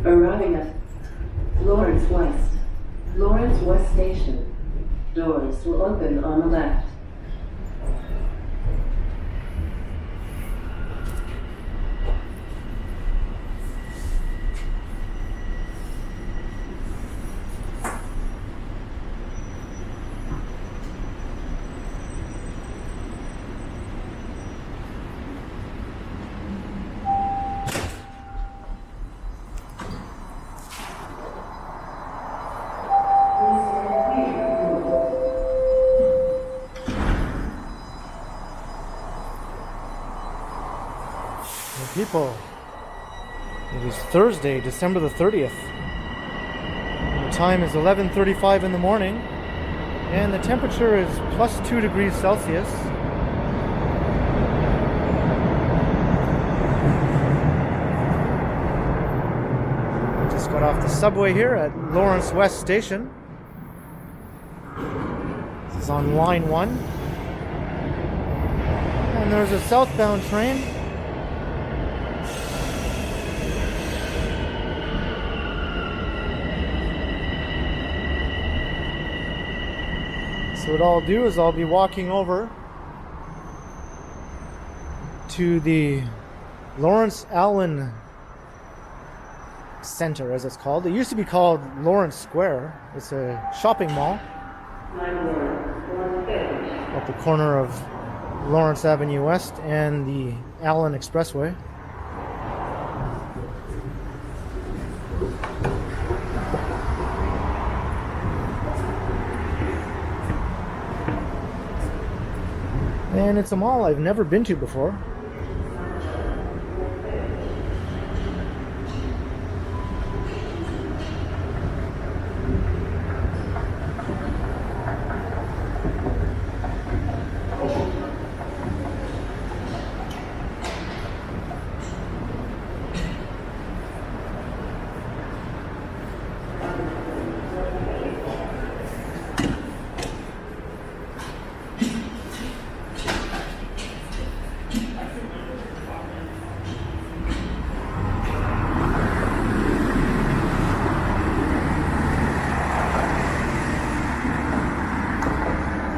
Arriving at Lawrence West. Lawrence West Station. Doors will open on the left. People, it is Thursday, December the 30th. The time is 11:35 in the morning, and the temperature is plus 2 degrees Celsius. Just got off the subway here at Lawrence West Station. This is on line 1. And there's a southbound train. So what I'll do is I'll be walking over to the Lawrence Allen Center, as it's called. It used to be called Lawrence Square. It's a shopping mall at the corner of Lawrence Avenue West and the Allen Expressway. And it's a mall I've never been to before.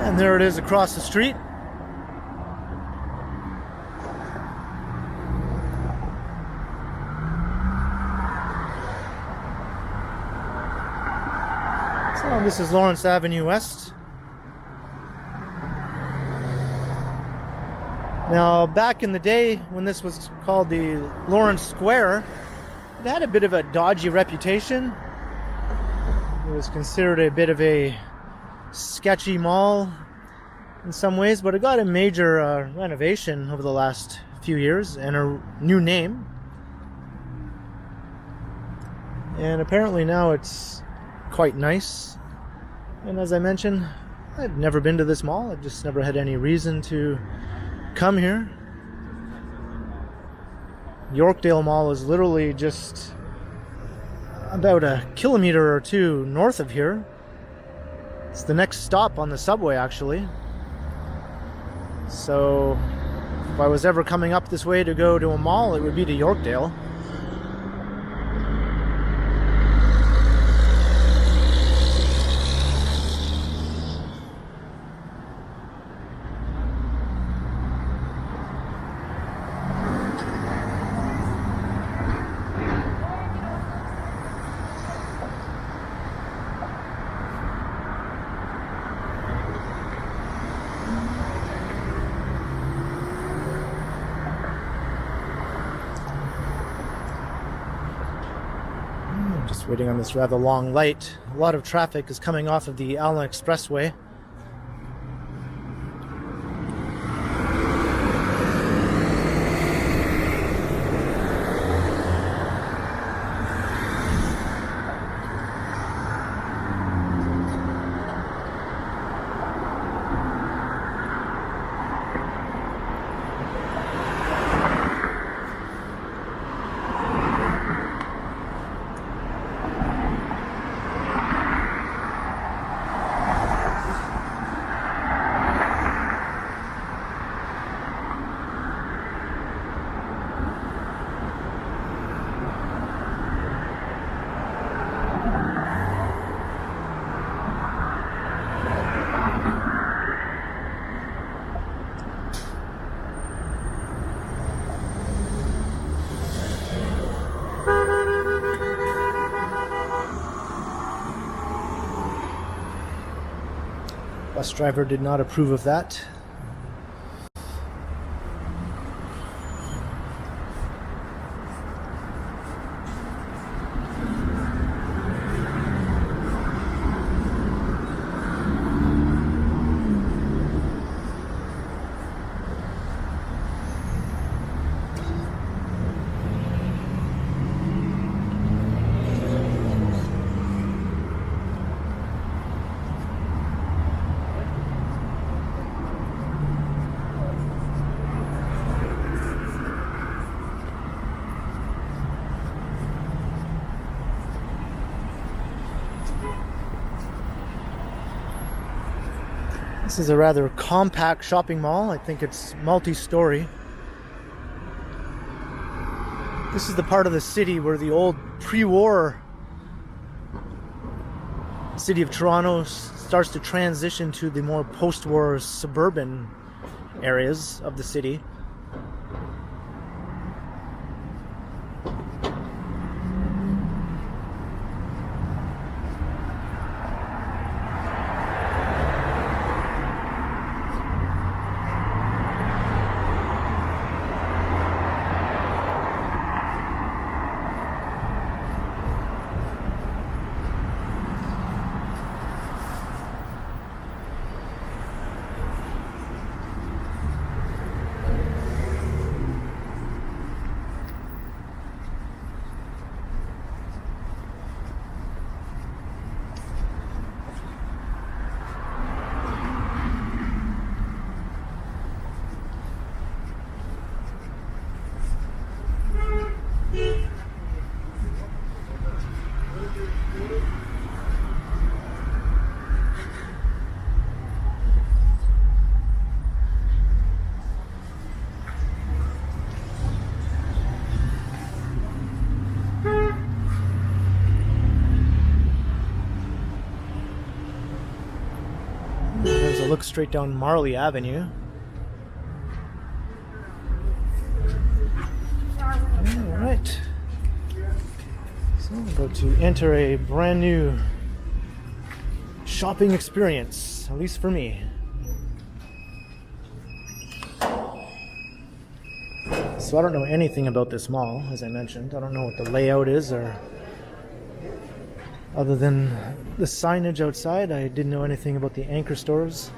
And there it is across the street. So this is Lawrence Avenue West. Now, back in the day when this was called the Lawrence Square, it had a bit of a dodgy reputation. It was considered a bit of a sketchy mall in some ways, but it got a major renovation over the last few years and a new name. And apparently now it's quite nice. And as I mentioned, I've never been to this mall. I've just never had any reason to come here. Yorkdale Mall is literally just about a kilometer or two north of here. It's the next stop on the subway, actually. So if I was ever coming up this way to go to a mall, it would be to Yorkdale. Waiting on this rather long light. A lot of traffic is coming off of the Allen Expressway. Bus driver did not approve of that. This is a rather compact shopping mall. I think it's multi-story. This is the part of the city where the old pre-war city of Toronto starts to transition to the more post-war suburban areas of the city. There's a look straight down Marley Avenue. Alright. So I'm about to enter a brand new shopping experience, at least for me. So I don't know anything about this mall, as I mentioned. I don't know what the layout is, or other than the signage outside. I didn't know anything about the anchor stores.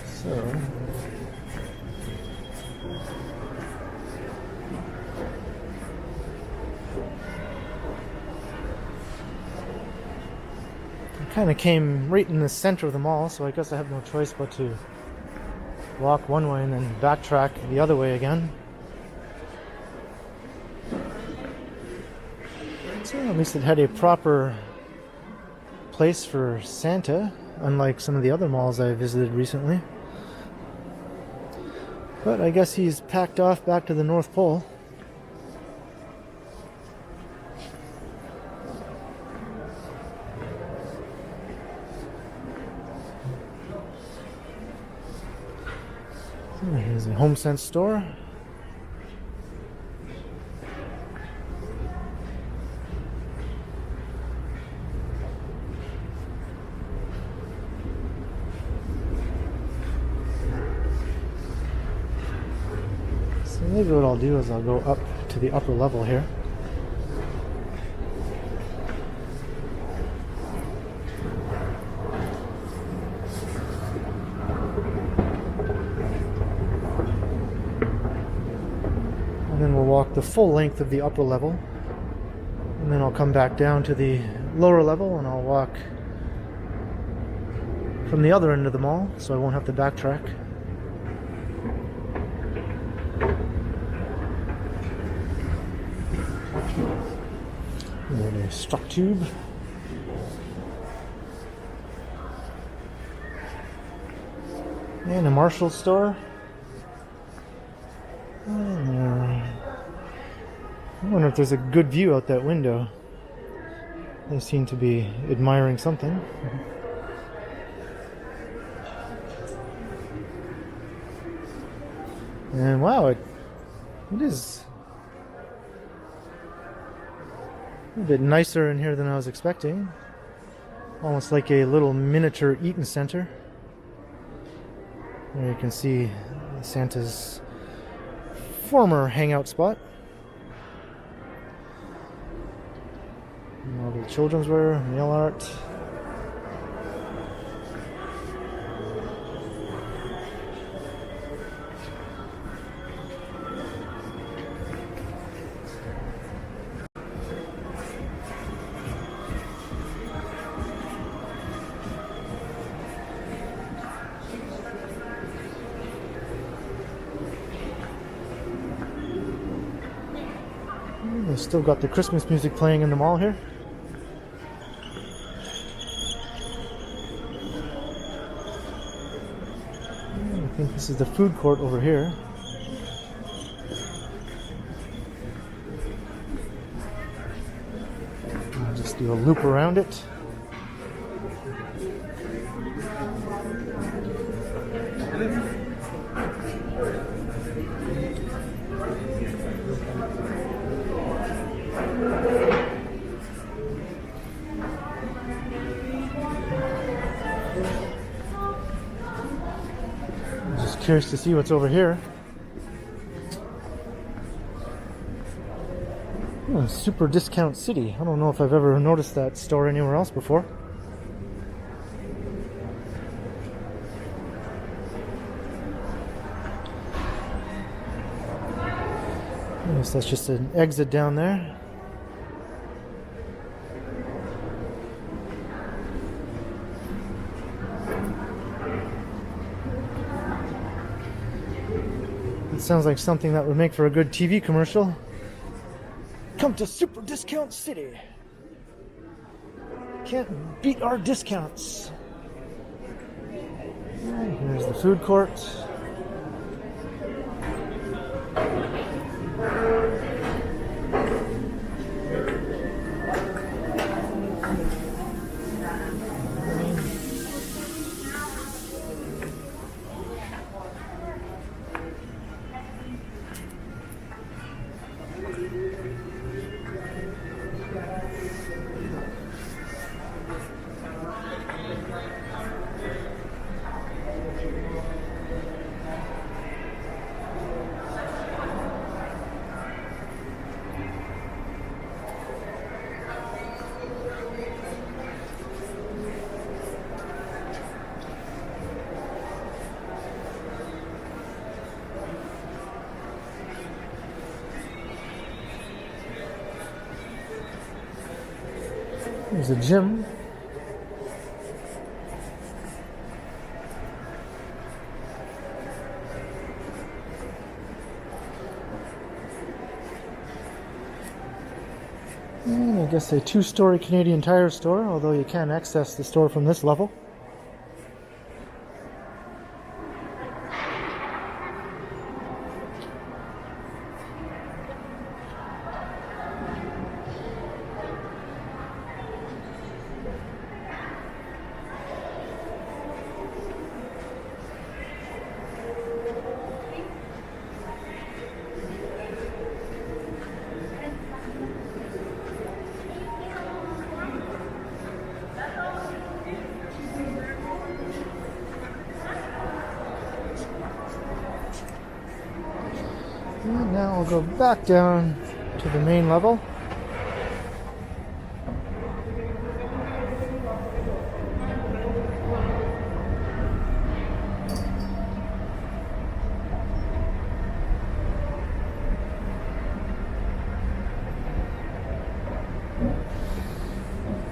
So I kind of came right in the center of the mall, so I guess I have no choice but to walk one way and then backtrack the other way again. So at least it had a proper place for Santa, unlike some of the other malls I visited recently. But I guess he's packed off back to the North Pole. So here's a HomeSense store. So maybe what I'll do is I'll go up to the upper level here. And then we'll walk the full length of the upper level. And then I'll come back down to the lower level and I'll walk from the other end of the mall, so I won't have to backtrack. And a struck tube. And a Marshall store. I wonder if there's a good view out that window. They seem to be admiring something. And wow, it is A bit nicer in here than I was expecting. Almost like a little miniature Eaton Center. There you can see Santa's former hangout spot. All the children's wear, nail art. They still got the Christmas music playing in the mall here. I think this is the food court over here. I'll just do a loop around it. Curious to see what's over here. Oh, Super Discount City. I don't know if I've ever noticed that store anywhere else before. I guess that's just an exit down there. It sounds like something that would make for a good TV commercial. Come to Super Discount City. Can't beat our discounts. Here's the food court. There's a gym. And I guess a two-story Canadian Tire store, although you can't access the store from this level. And now we'll go back down to the main level.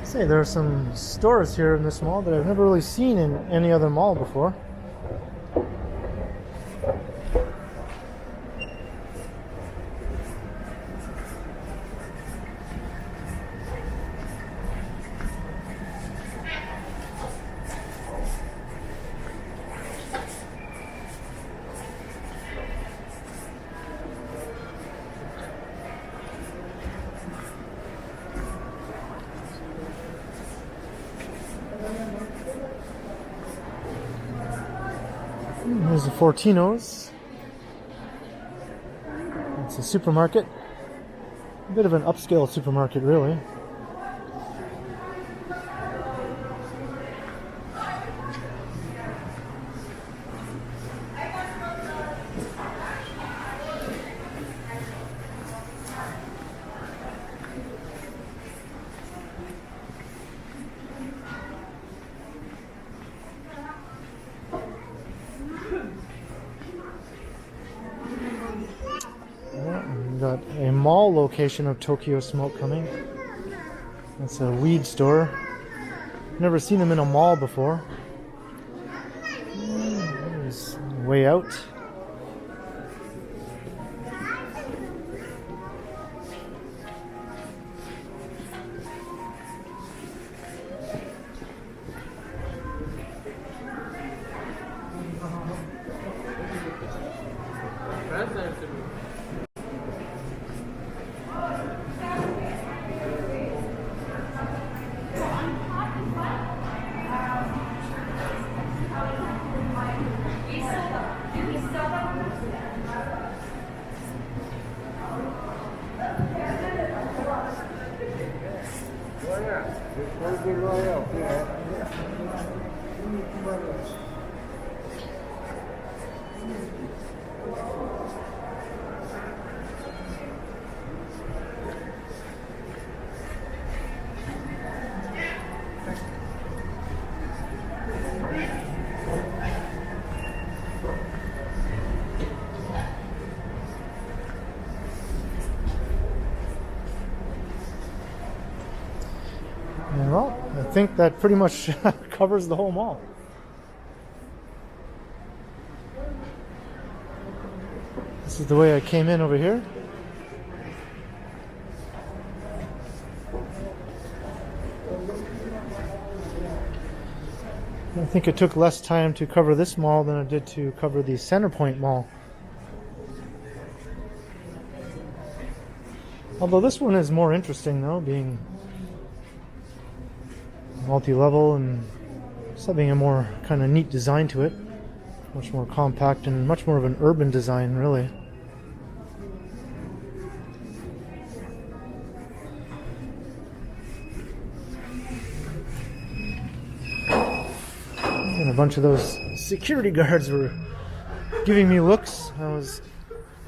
Say, there are some stores here in this mall that I've never really seen in any other mall before. Here's the Fortino's. It's a supermarket. A bit of an upscale supermarket, really. mall location of Tokyo Smoke coming. That's a weed store. Never seen them in a mall before. There's way out. And well, I think that pretty much covers the whole mall. This is the way I came in over here. I think it took less time to cover this mall than it did to cover the Centerpoint Mall. Although this one is more interesting though, being multi-level and just having a more kind of neat design to it. Much more compact and much more of an urban design, really. And a bunch of those security guards were giving me looks. I was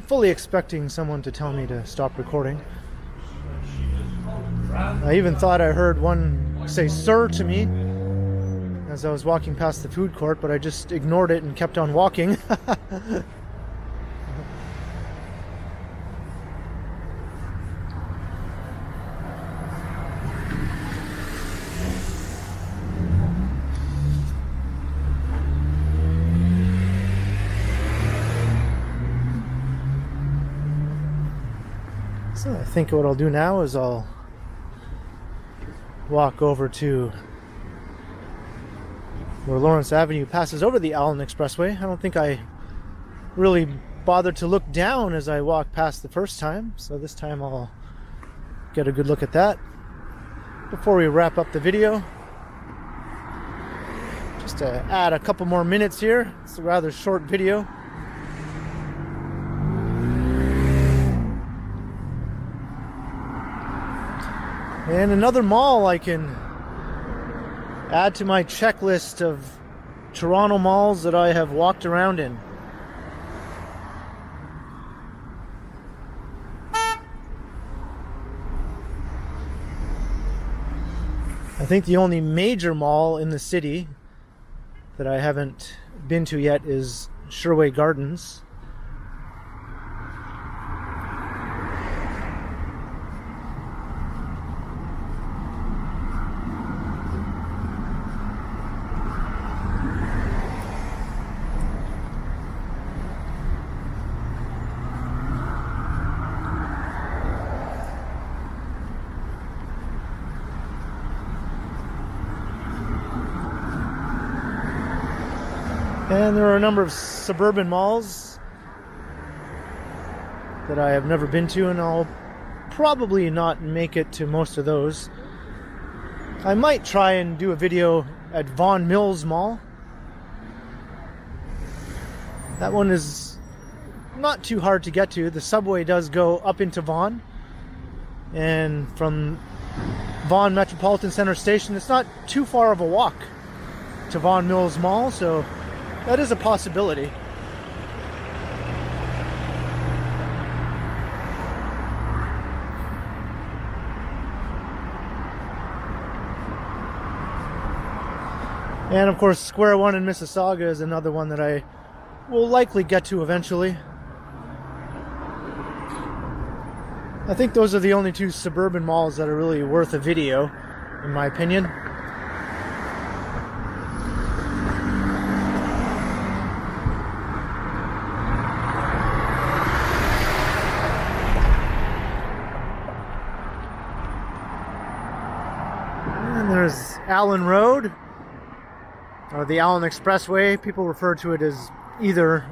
fully expecting someone to tell me to stop recording. I even thought I heard one say "sir" to me as I was walking past the food court, but I just ignored it and kept on walking. So I think what I'll do now is I'll walk over to where Lawrence Avenue passes over the Allen Expressway. I don't think I really bothered to look down as I walked past the first time, so this time I'll get a good look at that before we wrap up the video. Just to add a couple more minutes here. It's a rather short video. And another mall I can add to my checklist of Toronto malls that I have walked around in. I think the only major mall in the city that I haven't been to yet is Sherway Gardens. And there are a number of suburban malls that I have never been to, and I'll probably not make it to most of those. I might try and do a video at Vaughan Mills Mall. That one is not too hard to get to. The subway does go up into Vaughan, and from Vaughan Metropolitan Center Station, it's not too far of a walk to Vaughan Mills Mall, so that is a possibility. And of course, Square One in Mississauga is another one that I will likely get to eventually. I think those are the only two suburban malls that are really worth a video, in my opinion. And there's Allen Road, or the Allen Expressway. People refer to it as either.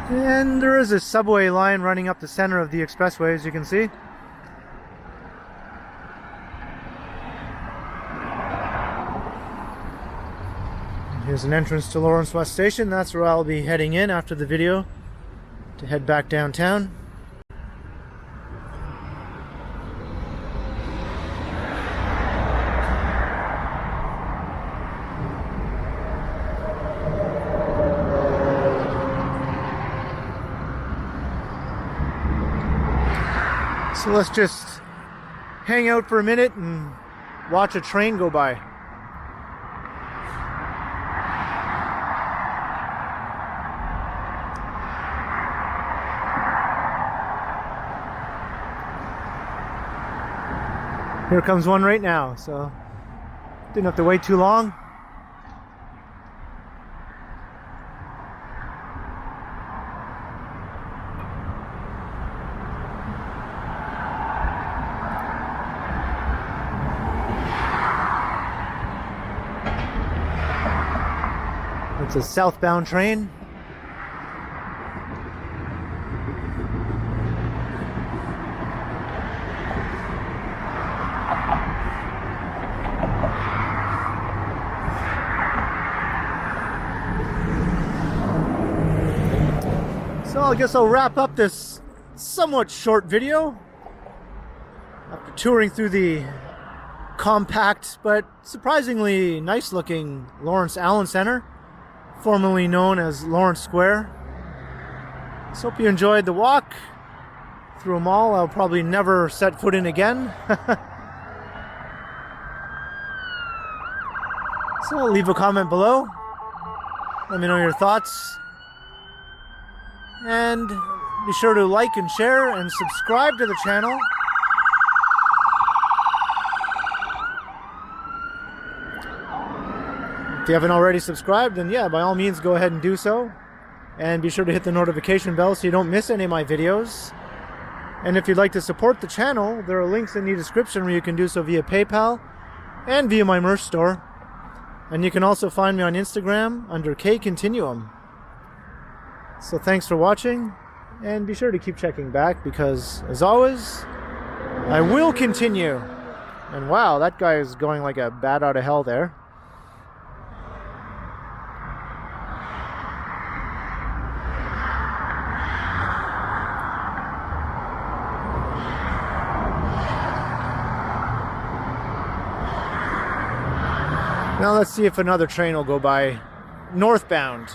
And there is a subway line running up the center of the expressway, as you can see. Here's an entrance to Lawrence West Station. That's where I'll be heading in after the video to head back downtown. So let's just hang out for a minute and watch a train go by. Here comes one right now, so didn't have to wait too long. It's a southbound train. So I guess I'll wrap up this somewhat short video after touring through the compact but surprisingly nice looking Lawrence Allen Center, formerly known as Lawrence Square. So hope you enjoyed the walk through a mall I'll probably never set foot in again. So leave a comment below. Let me know your thoughts. And be sure to like and share and subscribe to the channel. If you haven't already subscribed, then yeah, by all means go ahead and do so. And be sure to hit the notification bell so you don't miss any of my videos. And if you'd like to support the channel, there are links in the description where you can do so via PayPal and via my merch store. And you can also find me on Instagram under KContinuum. So thanks for watching, and be sure to keep checking back because, as always, I will continue. And wow, that guy is going like a bat out of hell there. Now let's see if another train will go by. Northbound.